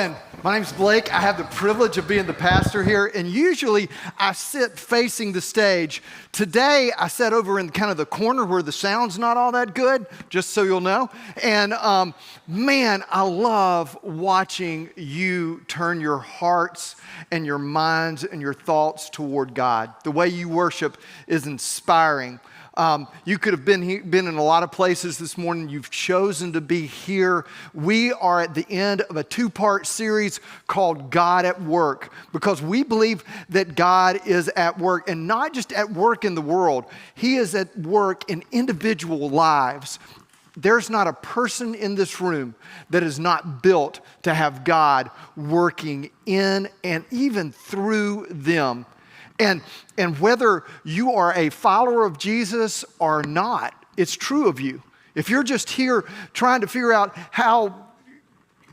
morning. My name's Blake. I have the privilege of being the pastor here, and usually I sit facing the stage. Today, I sat over in kind of the corner where the sound's not all that good, just so you'll know. And man, I love watching you turn your hearts and your minds and your thoughts toward God. The way you worship is inspiring. You could have been in a lot of places this morning. You've chosen to be here. We are at the end of a two-part series called God at Work, because we believe that God is at work, and not just at work in the world. He is at work in individual lives. There's not a person in this room that is not built to have God working in and even through them. And whether you are a follower of Jesus or not, it's true of you. If you're just here trying to figure out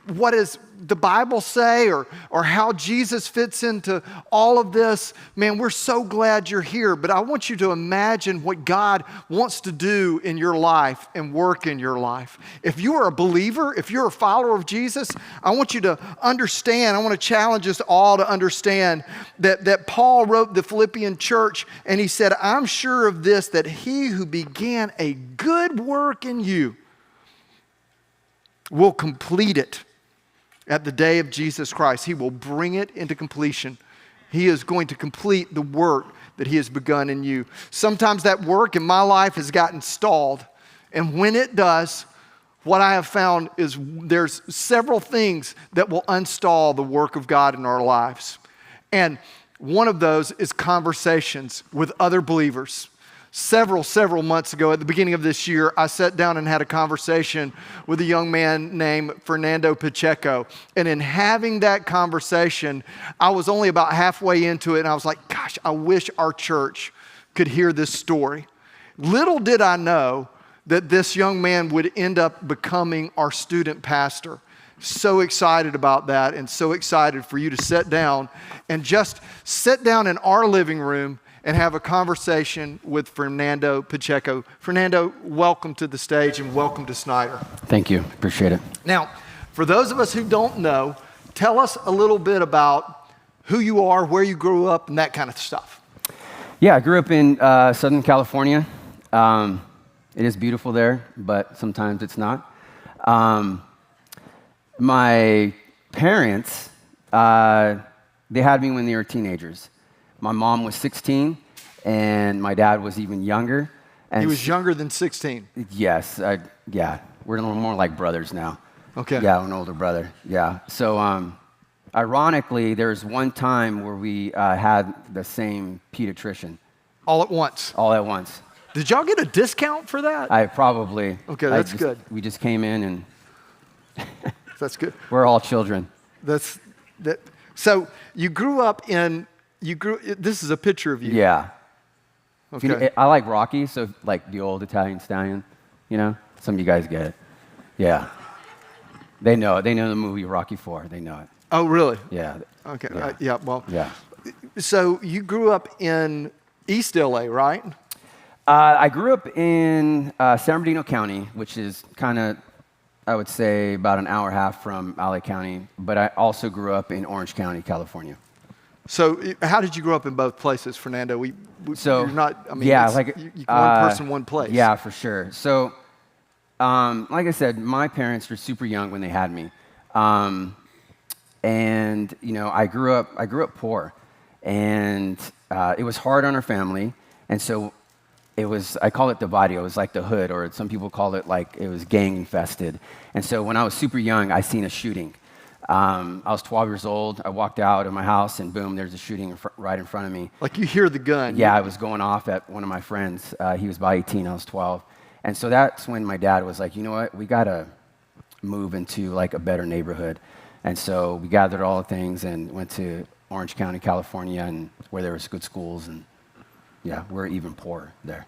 what does the Bible say or how Jesus fits into all of this, man, we're so glad you're here. But I want you to imagine what God wants to do in your life and work in your life. If you are a believer, if you're a follower of Jesus, I want you to understand, I want to challenge us all to understand that Paul wrote the Philippian church, and he said, I'm sure of this, that he who began a good work in you will complete it at the day of Jesus Christ. He will bring it into completion. He is going to complete the work that he has begun in you. Sometimes that work in my life has gotten stalled. And when it does, what I have found is there's several things that will unstall the work of God in our lives. And one of those is conversations with other believers. Several months ago, at the beginning of this year, I sat down and had a conversation with a young man named Fernando Pacheco. And in having that conversation, I was only about halfway into it, and I was like, gosh, I wish our church could hear this story. Little did I know that this young man would end up becoming our student pastor. So excited about that, and so excited for you to sit down and just sit down in our living room and have a conversation with Fernando Pacheco. Fernando, welcome to the stage and welcome to Snyder. Thank you. Appreciate it. Now, for those of us who don't know, tell us a little bit about who you are, where you grew up, and that kind of stuff. Yeah, I grew up in Southern California. It is beautiful there, but sometimes it's not. My parents, they had me when they were teenagers. My mom was 16, and my dad was even younger. And he was younger than 16? Yes. Yeah. We're a little more like brothers now. Okay. Yeah, an older brother. Yeah. So, ironically, there's one time where we had the same pediatrician. All at once? All at once. Did y'all get a discount for that? I probably. Okay, that's good. We just came in and... That's good. We're all children. So you grew up in... This is a picture of you. Yeah. Okay. I like Rocky, so like the old Italian stallion, you know? Some of you guys get it. Yeah. They know it. They know the movie Rocky IV. They know it. Oh, really? Yeah. Okay. Yeah. Yeah. So you grew up in East LA, right? I grew up in San Bernardino County, which is kind of, I would say, about an hour and a half from LA County, but I also grew up in Orange County, California. So how did you grow up in both places, Fernando? You're not, I mean, yeah, one person, one place. Yeah, for sure. So, like I said, my parents were super young when they had me. And, you know, I grew up poor, and it was hard on our family. And so I call it the barrio. It was like the hood, or some people call it like it was gang infested. And so when I was super young, I seen a shooting. I was 12 years old. I walked out of my house, and boom, there's a shooting right in front of me. Like you hear the gun. Yeah, I was going off at one of my friends. He was about 18, I was 12. And so that's when my dad was like, you know what, we got to move into like a better neighborhood. And so we gathered all the things and went to Orange County, California, and where there was good schools. And yeah, we're even poorer there.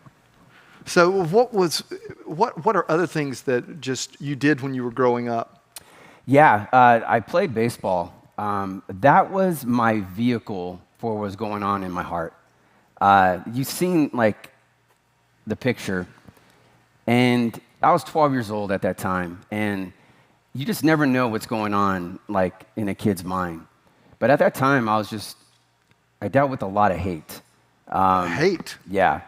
So what are other things that just you did when you were growing up? Yeah, I played baseball. That was my vehicle for what was going on in my heart. You've seen like the picture, and I was 12 years old at that time, and you just never know what's going on, like, in a kid's mind. But at that time, I dealt with a lot of hate. Hate Yeah.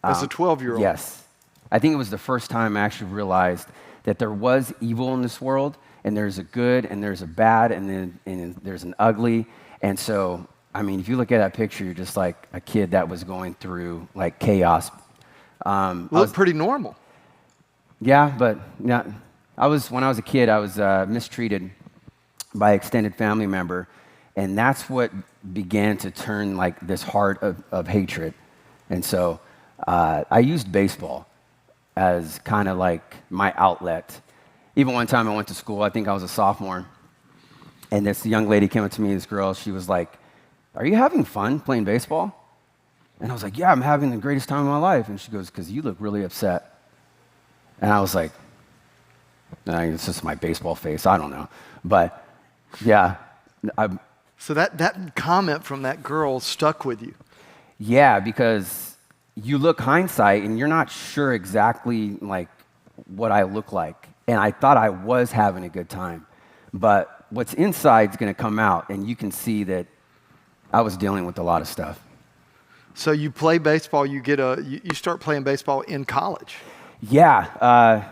as a 12-year-old. Yes. I think it was the first time I actually realized that there was evil in this world, and there's a good, and there's a bad, and there's an ugly. And so, I mean, if you look at that picture, you're just like a kid that was going through, like, chaos. Looked pretty normal. Yeah, but yeah, when I was a kid, I was mistreated by an extended family member, and that's what began to turn, like, this heart of hatred. And so I used baseball as kind of like my outlet. Even one time I went to school, I think I was a sophomore, and this young lady came up to me, this girl, she was like, "Are you having fun playing baseball?" And I was like, "Yeah, I'm having the greatest time of my life." And she goes, "'Cause you look really upset." And I was like, it's just my baseball face, I don't know. But yeah. So that comment from that girl stuck with you. Yeah, because you look hindsight and you're not sure exactly like what I look like. And I thought I was having a good time. But what's inside is going to come out, and you can see that I was dealing with a lot of stuff. So you play baseball, you start playing baseball in college. Yeah.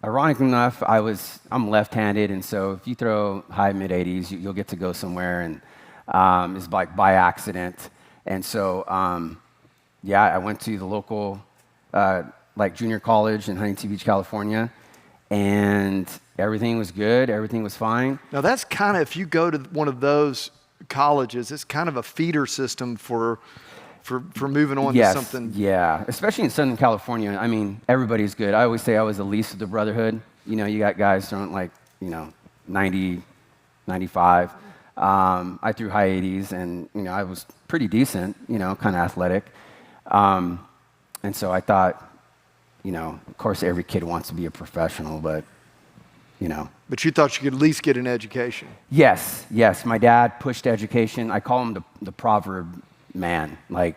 Ironically enough, I'm left-handed, and so if you throw high mid-80s, you'll get to go somewhere, and it's like by accident. And so, yeah, I went to the local like junior college in Huntington Beach, California, and everything was good, everything was fine. Now that's kind of, if you go to one of those colleges, it's kind of a feeder system for moving on to something. Yeah, especially in Southern California. I mean, everybody's good. I always say I was the least of the brotherhood. You know, you got guys throwing like, 90, 95. I threw high 80s, and, I was pretty decent, kind of athletic. And so I thought, of course every kid wants to be a professional, but, But you thought you could at least get an education. Yes. My dad pushed education. I call him the proverb man. Like,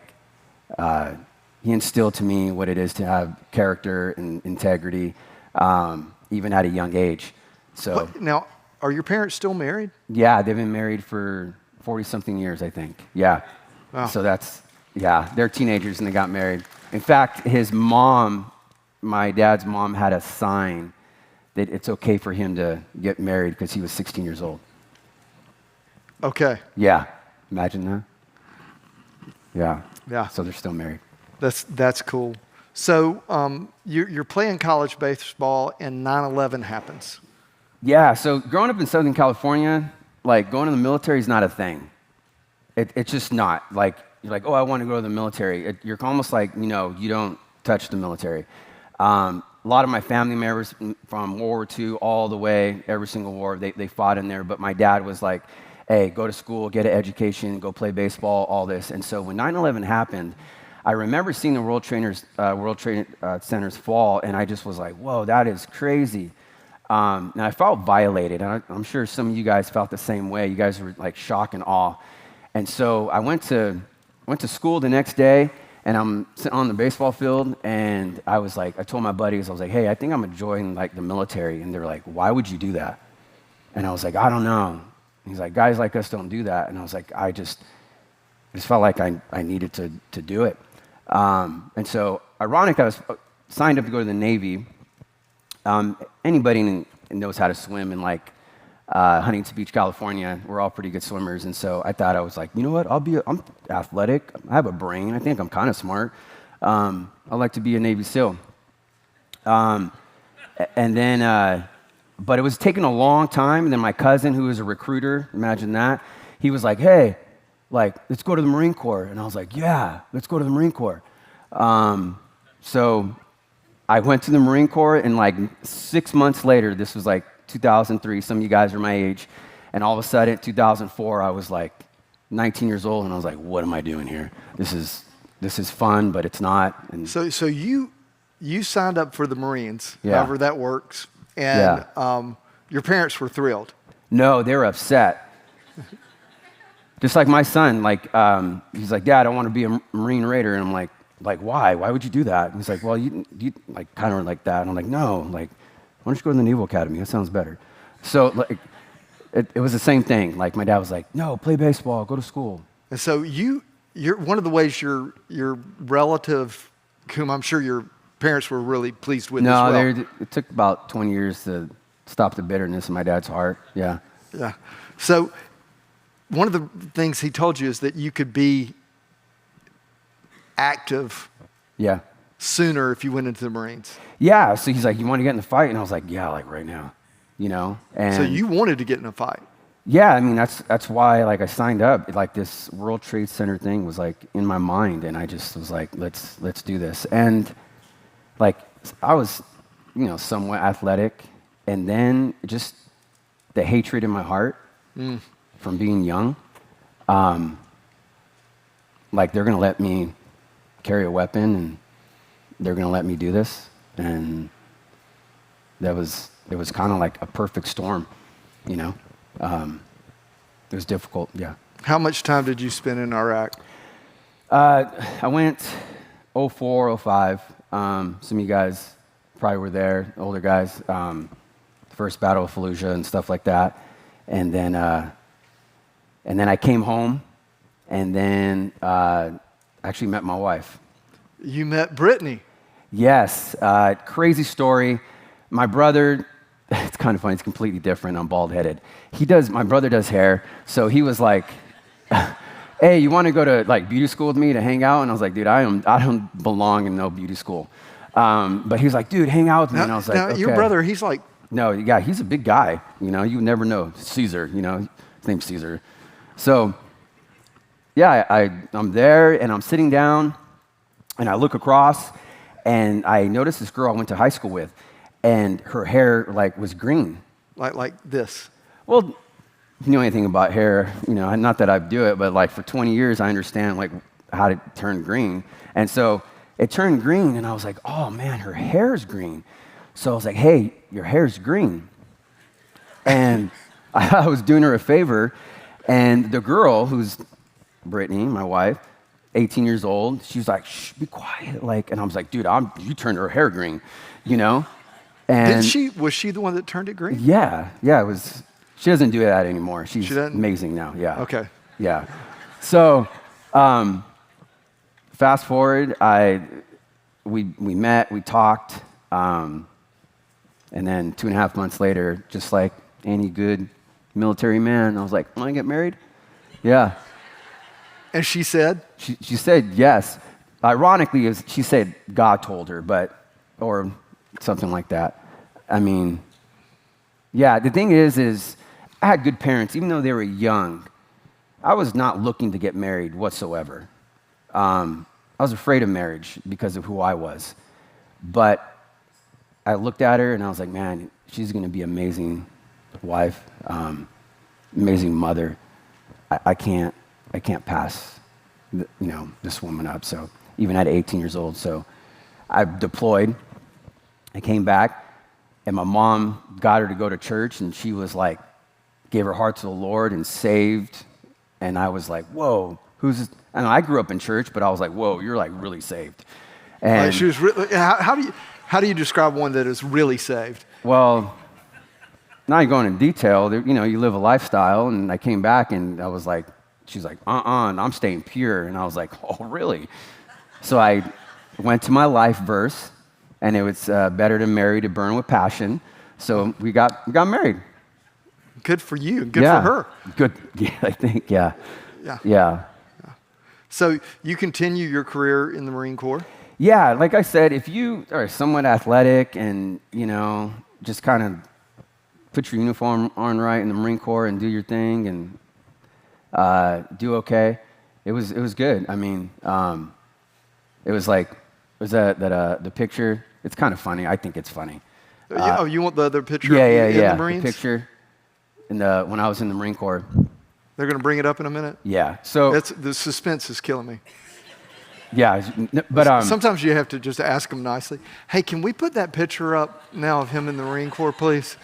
he instilled to me what it is to have character and integrity, even at a young age. So now, are your parents still married? Yeah, they've been married for 40-something years, I think. Yeah. Wow. So they're teenagers and they got married. In fact, his mom, my dad's mom, had a sign that it's okay for him to get married because he was 16 years old. Okay. Yeah. Imagine that. Yeah. Yeah. So they're still married. That's cool. So you're playing college baseball, and 9/11 happens. Yeah. So growing up in Southern California, like going to the military is not a thing. It's just not. Like you're like, oh, I want to go to the military. You're almost like, you don't touch the military. A lot of my family members from World War II all the way, every single war, they fought in there. But my dad was like, hey, go to school, get an education, go play baseball, all this. And so when 9/11 happened, I remember seeing the World Trade Centers fall, and I just was like, whoa, that is crazy. And I felt violated, and I'm sure some of you guys felt the same way. You guys were like shock and awe. And so I went to school the next day, and I'm sitting on the baseball field, and I told my buddies, I was like, hey, I think I'm gonna join like the military. And they're like, why would you do that? And I was like, I don't know. And he's like, guys like us don't do that. And I was like, I just felt like I needed to do it. And so, ironic, I was signed up to go to the Navy. Anybody knows how to swim in like Huntington Beach, California. We're all pretty good swimmers, and so I thought, I was like, you know what? I'm athletic. I have a brain. I think I'm kind of smart. I'd like to be a Navy SEAL. And then, but it was taking a long time. And then my cousin, who was a recruiter, imagine that, he was like, hey, like, let's go to the Marine Corps. And I was like, yeah, let's go to the Marine Corps. So I went to the Marine Corps, and like 6 months later, this was like 2003, some of you guys are my age, and all of a sudden, 2004, I was like 19 years old, and I was like, what am I doing here? This is fun, but it's not. And so you signed up for the Marines, Yeah. however that works, and your parents were thrilled. No, they were upset. Just like my son, like he's like, Dad, I want to be a Marine Raider, and I'm like, why? Why would you do that? And he's like, well, you like kind of like that. And I'm like, no, like don't you go to the Naval Academy? That sounds better. So like, it was the same thing. Like my dad was like, no, play baseball, go to school. And so you're one of the ways your relative, whom I'm sure your parents were really pleased with as well. No, it took about 20 years to stop the bitterness in my dad's heart. Yeah. Yeah. So one of the things he told you is that you could be active Yeah. sooner if you went into the Marines. Yeah. So he's like, you want to get in the fight? And I was like, yeah, like right now, And So you wanted to get in a fight. yeah, I mean, that's why like I signed up. Like this World Trade Center thing was like in my mind, and I just was like, let's do this. And like I was, somewhat athletic, and then just the hatred in my heart from being young. Like they're gonna let me carry a weapon, and they're gonna let me do this, and it was kind of like a perfect storm, It was difficult, yeah. How much time did you spend in Iraq? I went 04, 05. Some of you guys probably were there, older guys. First Battle of Fallujah and stuff like that. And then I came home, and then actually met my wife. You met Brittany. Yes, crazy story. My brother, it's kind of funny, it's completely different. I'm bald-headed. My brother does hair, so he was like, hey, you want to go to like beauty school with me to hang out? And I was like, dude, I don't belong in no beauty school. But he was like, dude, hang out with me. And I was like, now okay. Your brother, he's like... No, yeah, he's a big guy. You would never know. Caesar, his name's Caesar. So, yeah, I'm there, and I'm sitting down, and I look across, and I notice this girl I went to high school with, and her hair like was green. Like this. Well, if you know anything about hair, not that I do it, but like for 20 years, I understand like how to turn green. And so it turned green, and I was like, oh man, her hair's green. So I was like, hey, your hair's green. And I was doing her a favor, and the girl, who's Brittany, my wife, 18 years old, she was like, shh, be quiet. And I was like, dude, you turned her hair green, And was she the one that turned it green? Yeah, it was. She doesn't do that anymore. She's amazing now, yeah. Okay. Yeah. So, fast forward, we met, we talked, and then 2.5 months later, just like any good military man, I was like, want to get married? Yeah. And she said? She said yes. Ironically, she said God told her, or something like that. I mean, yeah, the thing is I had good parents, even though they were young. I was not looking to get married whatsoever. I was afraid of marriage because of who I was. But I looked at her and I was like, man, she's going to be an amazing wife, amazing mother. I can't pass, this woman up. So even at 18 years old, so I deployed. I came back, and my mom got her to go to church, and she was like, gave her heart to the Lord and saved. And I was like, whoa, who's this? And I grew up in church, but I was like, whoa, you're like really saved. And she was how do you describe one that is really saved? Well, not going in detail, you live a lifestyle, and I came back, and I was like, she's like, and I'm staying pure. And I was like, oh, really? So I went to my life verse, and it was better to marry to burn with passion. So we got married. Good for you, and good for her. Good, yeah, I think, yeah. Yeah. So you continue your career in the Marine Corps? Yeah, like I said, if you are somewhat athletic and, just kind of put your uniform on right in the Marine Corps and do your thing and do okay, it was good. I mean, it was like, the picture? It's kind of funny. I think it's funny. You want the other picture in the Marines? The picture when I was in the Marine Corps. They're going to bring it up in a minute? Yeah. So the suspense is killing me. Yeah, but sometimes you have to just ask them nicely. Hey, can we put that picture up now of him in the Marine Corps, please?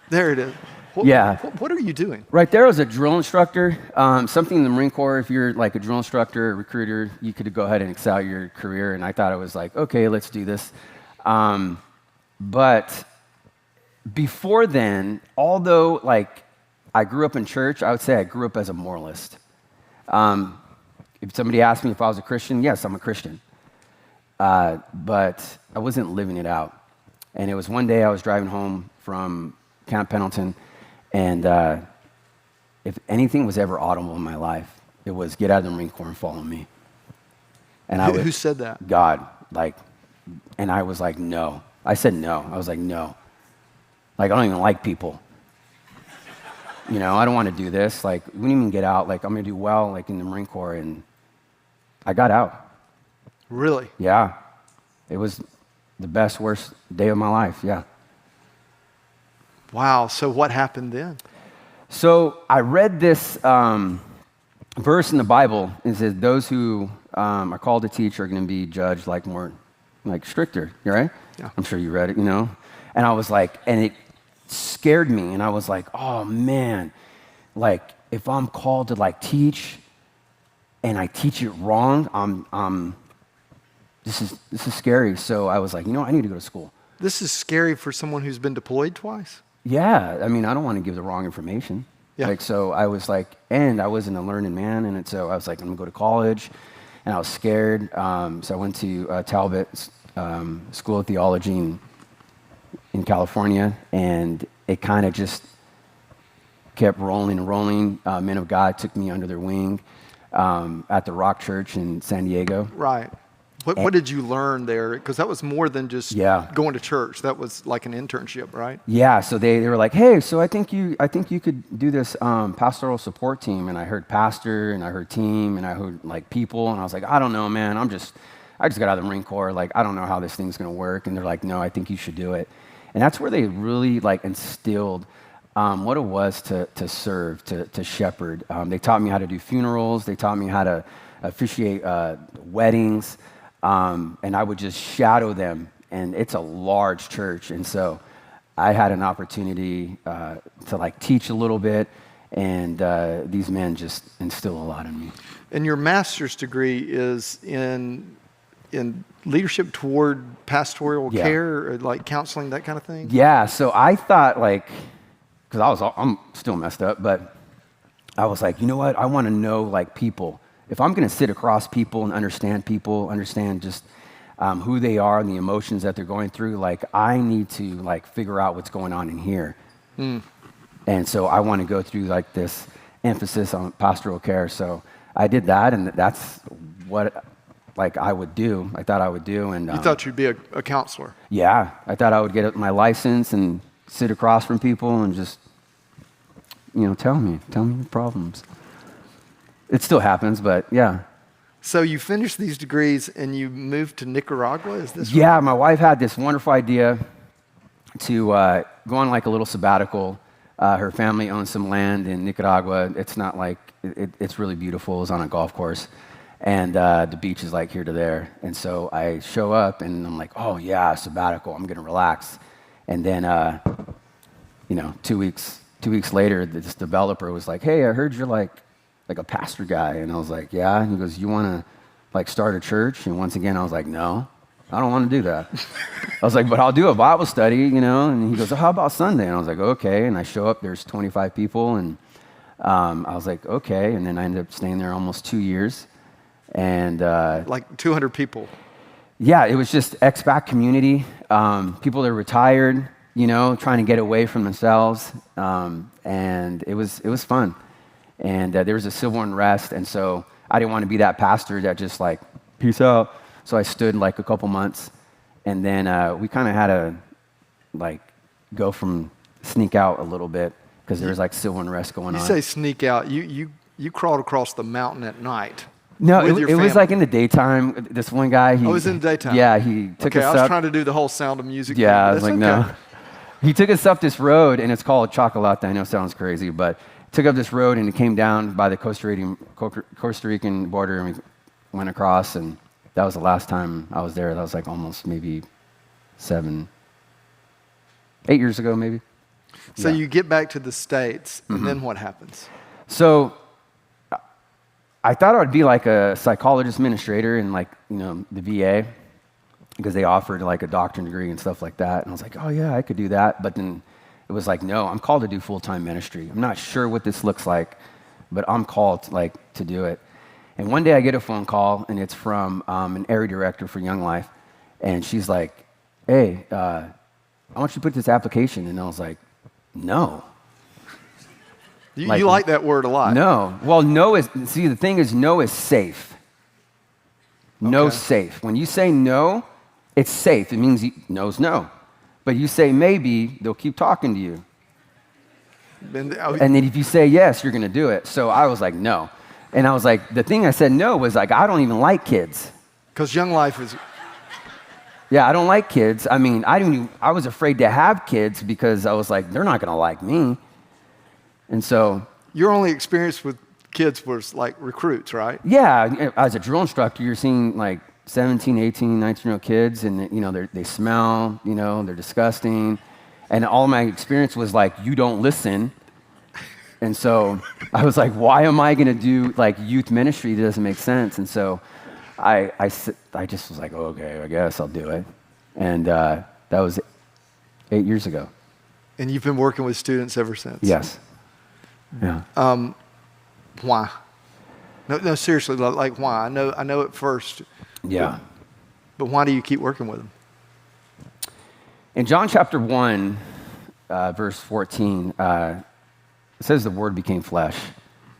There it is. What are you doing? Right there was a drill instructor. Something in the Marine Corps, if you're like a drill instructor, a recruiter, you could go ahead and excel your career. And I thought it was like, okay, let's do this. But before then, although like I grew up in church, I would say I grew up as a moralist. If somebody asked me if I was a Christian, yes, I'm a Christian. But I wasn't living it out. And it was one day I was driving home from Camp Pendleton, and if anything was ever audible in my life, it was get out of the Marine Corps and follow me. And Who said that? God, like, and I was like, no. I said no. I was like, no. Like, I don't even like people. You know, I don't want to do this. Like, we didn't even get out. Like, I'm going to do well, like, in the Marine Corps. And I got out. Really? Yeah. It was the best, worst day of my life, yeah. Wow. So what happened then? So I read this verse in the Bible. It says, those who are called to teach are going to be judged like more, like stricter, right? Yeah. I'm sure you read it, you know? And I was like, and it scared me. And I was like, oh man, like if I'm called to like teach and I teach it wrong, this is scary. So I was like, you know, I need to go to school. This is scary for someone who's been deployed twice. Yeah, I mean, I don't want to give the wrong information. Yeah. Like, so I was like, and I wasn't a learning man, and so I was like, I'm gonna go to college, and I was scared. So I went to Talbot School of Theology in California, and it kind of just kept rolling and rolling. Men of God took me under their wing at the Rock Church in San Diego. Right. What did you learn there? Because that was more than just going to church. That was like an internship, right? Yeah. So they were like, hey, so I think you could do this pastoral support team. And I heard pastor, and I heard team, and I heard like people, and I was like, I don't know, man. I just got out of the Marine Corps. Like, I don't know how this thing's gonna work. And they're like, no, I think you should do it. And that's where they really like instilled what it was to serve, to shepherd. They taught me how to do funerals. They taught me how to officiate weddings. And I would just shadow them, and it's a large church, and so I had an opportunity to like teach a little bit, and these men just instill a lot in me. And your master's degree is in leadership toward pastoral care, or like counseling, that kind of thing? Yeah, so I thought like, because I'm still messed up, but I was like, you know what, I want to know like people. If I'm going to sit across people and understand just who they are and the emotions that they're going through, like I need to like figure out what's going on in here. And so I want to go through like this emphasis on pastoral care. So I did that, and that's what like I would do. I thought I would do. And you thought you'd be a counselor? Yeah, I thought I would get my license and sit across from people and just, you know, tell me your problems. It still happens, but yeah. So you finished these degrees and you moved to Nicaragua, is this right? Yeah, my wife had this wonderful idea to go on like a little sabbatical. Her family owns some land in Nicaragua. It's not like, it's really beautiful. It was on a golf course. And the beach is like here to there. And so I show up and I'm like, oh yeah, sabbatical, I'm gonna relax. And then, 2 weeks later, this developer was like, hey, I heard you're like a pastor guy. And I was like, yeah. And he goes, you want to like start a church? And once again, I was like, no, I don't want to do that. I was like, but I'll do a Bible study, you know? And he goes, oh, how about Sunday? And I was like, okay. And I show up, there's 25 people. And I was like, okay. And then I ended up staying there almost 2 years. And like 200 people. Yeah, it was just expat community. People that are retired, you know, trying to get away from themselves. And it was fun. And there was a civil unrest, and so I didn't want to be that pastor that just like, peace out. So I stood like a couple months, and then we kind of had to like go from sneak out a little bit because there was like civil unrest going on. You say sneak out, you crawled across the mountain at night. No, it was like in the daytime. This one guy, it was in the daytime? Yeah, he took us up. I was trying to do the whole Sound of Music thing. Yeah, I was like, no. He took us up this road, and it's called Chocolate. I know it sounds crazy, but took up this road, and it came down by the Costa Rican border, and we went across, and that was the last time I was there. That was like almost maybe 8 years ago, maybe. So you get back to the States, and then what happens? So I thought I would be like a psychologist administrator in like, the VA, because they offered like a doctorate degree and stuff like that. And I was like, oh yeah, I could do that. But then it was like, no, I'm called to do full-time ministry. I'm not sure what this looks like, but I'm called to do it. And one day I get a phone call, and it's from an area director for Young Life, and she's like, hey, I want you to put this application. And I was like, no. You like that word a lot. No. Well, the thing is, no is safe. No safe. When you say no, it's safe. It means no's no. But you say maybe, they'll keep talking to you. And then if you say yes, you're going to do it. So I was like, no. And I was like, the thing I said no was like, I don't even like kids. Because Young Life is... Yeah, I don't like kids. I mean, I was afraid to have kids because I was like, they're not going to like me. And so... Your only experience with kids was like recruits, right? Yeah, as a drill instructor, you're seeing like 17, 18, 19-year-old kids, and they smell, they're disgusting. And all my experience was like, you don't listen. And so I was like, why am I going to do like youth ministry? That doesn't make sense. And so I just was like, okay, I guess I'll do it. And that was 8 years ago. And you've been working with students ever since? Yes. Yeah. Why? No, seriously, like why? I know at first. Yeah. But why do you keep working with them? In John chapter 1, verse 14, it says the Word became flesh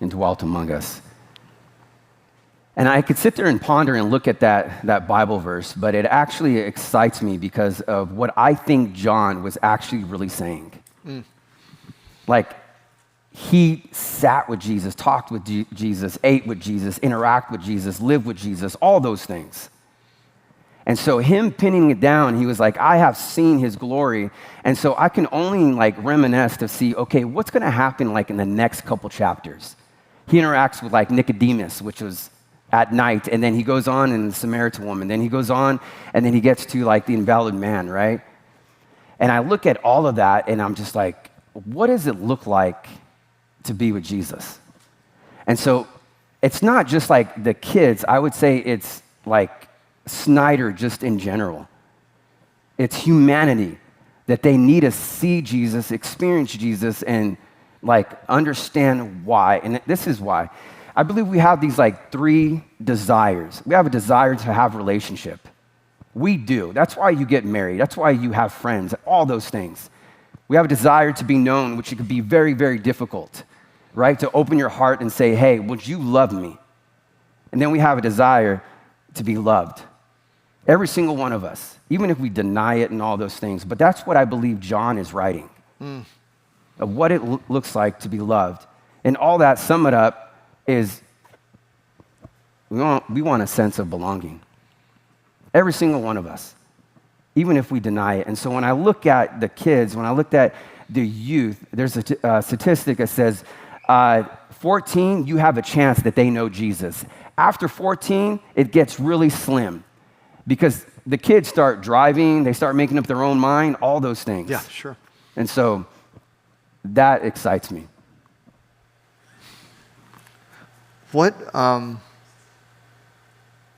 and dwelt among us. And I could sit there and ponder and look at that Bible verse, but it actually excites me because of what I think John was actually really saying. Like, he sat with Jesus, talked with Jesus, ate with Jesus, interact with Jesus, lived with Jesus, all those things. And so him pinning it down, he was like, I have seen his glory. And so I can only like reminisce to see, okay, what's going to happen like in the next couple chapters? He interacts with like Nicodemus, which was at night. And then he goes on in the Samaritan woman. Then he goes on and then he gets to like the invalid man, right? And I look at all of that and I'm just like, what does it look like to be with Jesus? And so it's not just like the kids. I would say it's like Snyder just in general. It's humanity that they need to see Jesus, experience Jesus, and like understand why. And this is why. I believe we have these like 3 desires. We have a desire to have relationship. We do. That's why you get married. That's why you have friends, all those things. We have a desire to be known, which can be very, very difficult, right? To open your heart and say, hey, would you love me? And then we have a desire to be loved. Every single one of us, even if we deny it and all those things. But that's what I believe John is writing, of what it looks like to be loved. And all that, sum it up, is we want a sense of belonging. Every single one of us, even if we deny it. And so when I look at the kids, when I looked at the youth, there's a statistic that says 14, you have a chance that they know Jesus. After 14, it gets really slim. Because the kids start driving, they start making up their own mind, all those things. Yeah, sure. And so that excites me. What,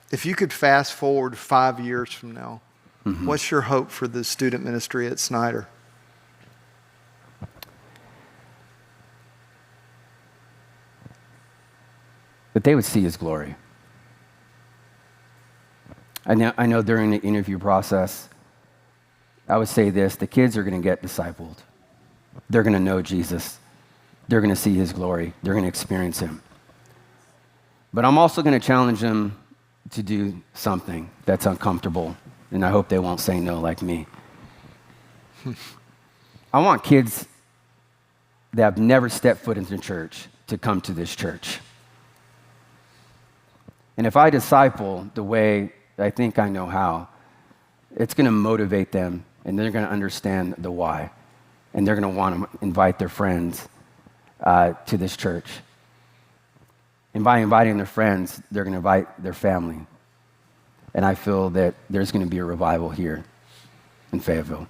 if you could fast forward 5 years from now, what's your hope for the student ministry at Snyder? That they would see his glory. I know during the interview process, I would say this, the kids are going to get discipled. They're going to know Jesus. They're going to see his glory. They're going to experience him. But I'm also going to challenge them to do something that's uncomfortable, and I hope they won't say no like me. I want kids that have never stepped foot into church to come to this church. And if I disciple the way I think I know how, it's going to motivate them, and they're going to understand the why, and they're going to want to invite their friends to this church. And by inviting their friends, they're going to invite their family. And I feel that there's going to be a revival here in Fayetteville.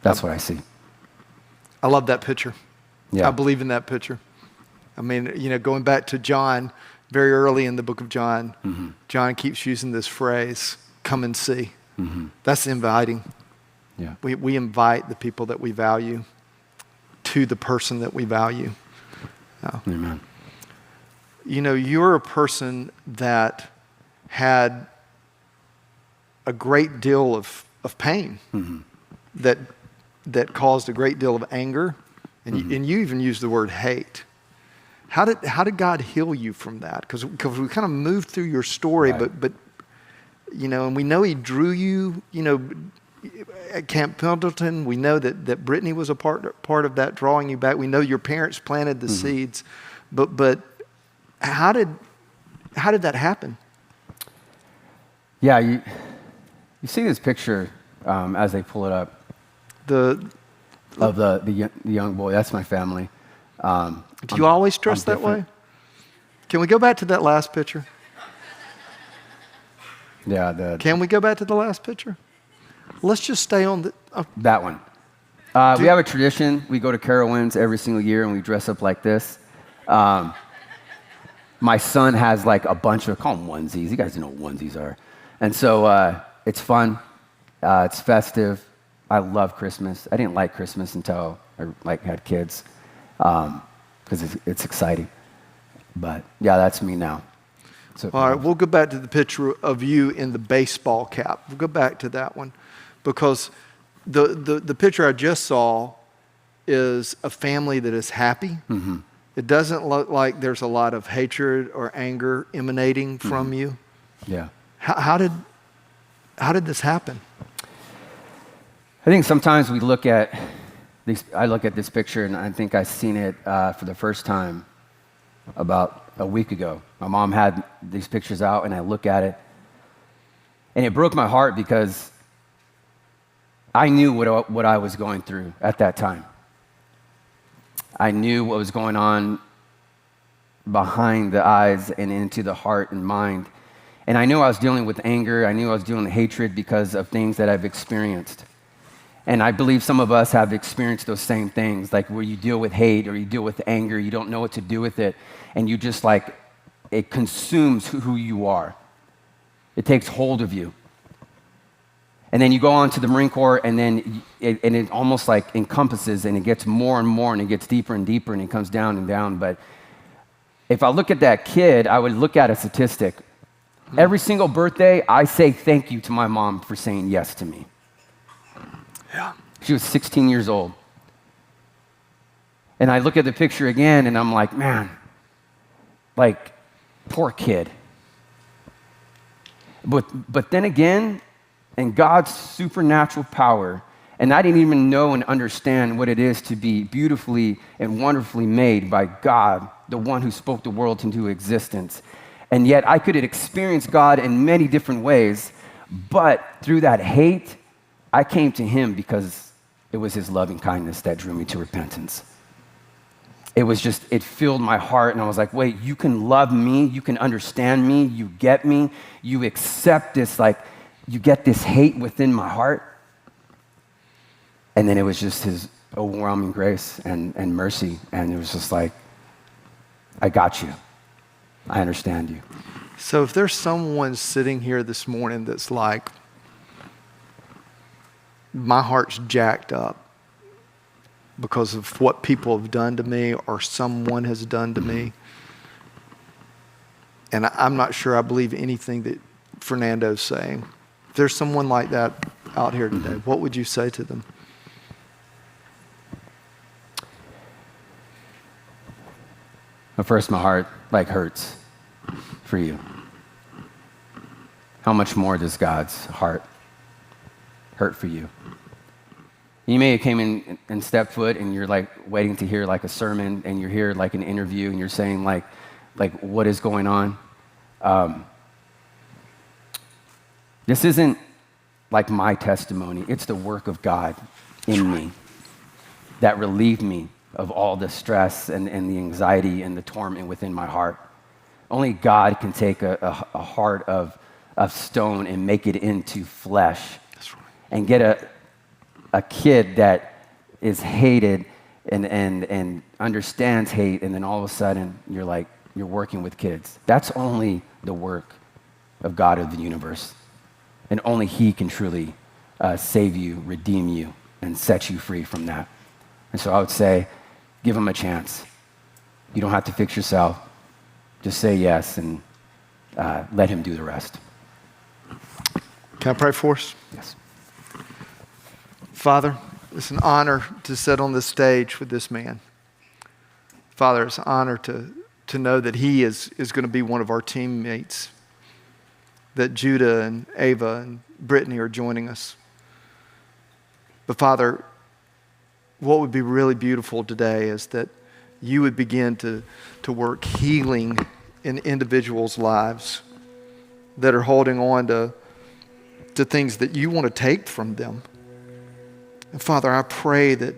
That's what I see. I love that picture. Yeah. I believe in that picture. I mean, going back to John, very early in the book of John, John keeps using this phrase, come and see. That's inviting. Yeah. We invite the people that we value to the person that we value. Amen. You know, you're a person that had a great deal of pain that caused a great deal of anger, and you even used the word hate. How did God heal you from that? Because we kind of moved through your story, Right. but you know, and we know He drew you, you know, at Camp Pendleton. We know that Brittany was a part of that, drawing you back. We know your parents planted the seeds, but how did that happen? Yeah, you see this picture as they pull it up of the young boy. That's my family. Do you always dress that way? Can we go back to that last picture? Yeah, Can we go back to the last picture? Let's just stay on that one. We have a tradition. We go to Carowinds every single year, and we dress up like this. My son has like a bunch of, call them onesies. You guys know what onesies are. And so it's fun. It's festive. I love Christmas. I didn't like Christmas until I had kids because it's exciting. But yeah, that's me now. So, all right, we'll go back to the picture of you in the baseball cap. We'll go back to that one because the picture I just saw is a family that is happy. Mm-hmm. It doesn't look like there's a lot of hatred or anger emanating from you. Yeah. How did this happen? I think sometimes we look at I look at this picture and I think I've seen it for the first time about a week ago. My mom had these pictures out and I look at it and it broke my heart because I knew what I was going through at that time. I knew what was going on behind the eyes and into the heart and mind. And I knew I was dealing with anger. I knew I was dealing with hatred because of things that I've experienced. And I believe some of us have experienced those same things, like where you deal with hate or you deal with anger, you don't know what to do with it, and you just like, it consumes who you are. It takes hold of you. And then you go on to the Marine Corps, and then it almost like encompasses, and it gets more and more, and it gets deeper and deeper, and it comes down and down. But if I look at that kid, I would look at a statistic. Every single birthday, I say thank you to my mom for saying yes to me. Yeah. She was 16 years old. And I look at the picture again, and I'm like, man, like, poor kid. But then again, in God's supernatural power, and I didn't even know and understand what it is to be beautifully and wonderfully made by God, the one who spoke the world into existence. And yet I could experience God in many different ways, but through that hate, I came to him because it was his loving kindness that drew me to repentance. It filled my heart, and I was like, wait, you can love me, you can understand me, you get me, you accept this, like, you get this hate within my heart. And then it was just his overwhelming grace and mercy, and it was just like, I got you. I understand you. So if there's someone sitting here this morning that's like, my heart's jacked up because of what people have done to me or someone has done to me, and I'm not sure I believe anything that Fernando's saying. If there's someone like that out here today, what would you say to them? But first, my heart hurts for you. How much more does God's heart hurt for you? You may have came in and stepped foot, and you're like waiting to hear like a sermon, and you're here like an interview, and you're saying like what is going on? This isn't like my testimony. It's the work of God in me that relieved me of all the stress and the anxiety and the torment within my heart. Only God can take a heart of stone and make it into flesh. That's right. And get a kid that is hated and understands hate, and then all of a sudden you're working with kids. That's only the work of God of the universe. And only he can truly save you, redeem you, and set you free from that. And so I would say, give him a chance. You don't have to fix yourself. Just say yes and let him do the rest. Can I pray for us? Yes. Father, it's an honor to sit on this stage with this man. Father, it's an honor to know that he is going to be one of our teammates, that Judah and Ava and Brittany are joining us. But Father, what would be really beautiful today is that you would begin to work healing in individuals' lives that are holding on to things that you want to take from them. And Father, I pray that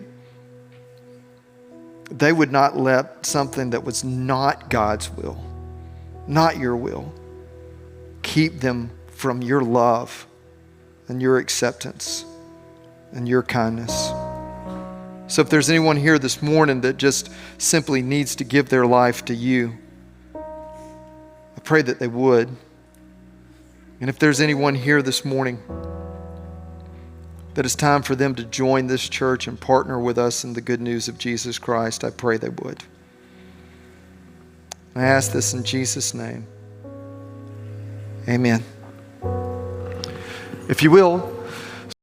they would not let something that was not God's will, not your will, keep them from your love and your acceptance and your kindness. So if there's anyone here this morning that just simply needs to give their life to you, I pray that they would. And if there's anyone here this morning that it's time for them to join this church and partner with us in the good news of Jesus Christ, I pray they would. I ask this in Jesus' name. Amen. If you will,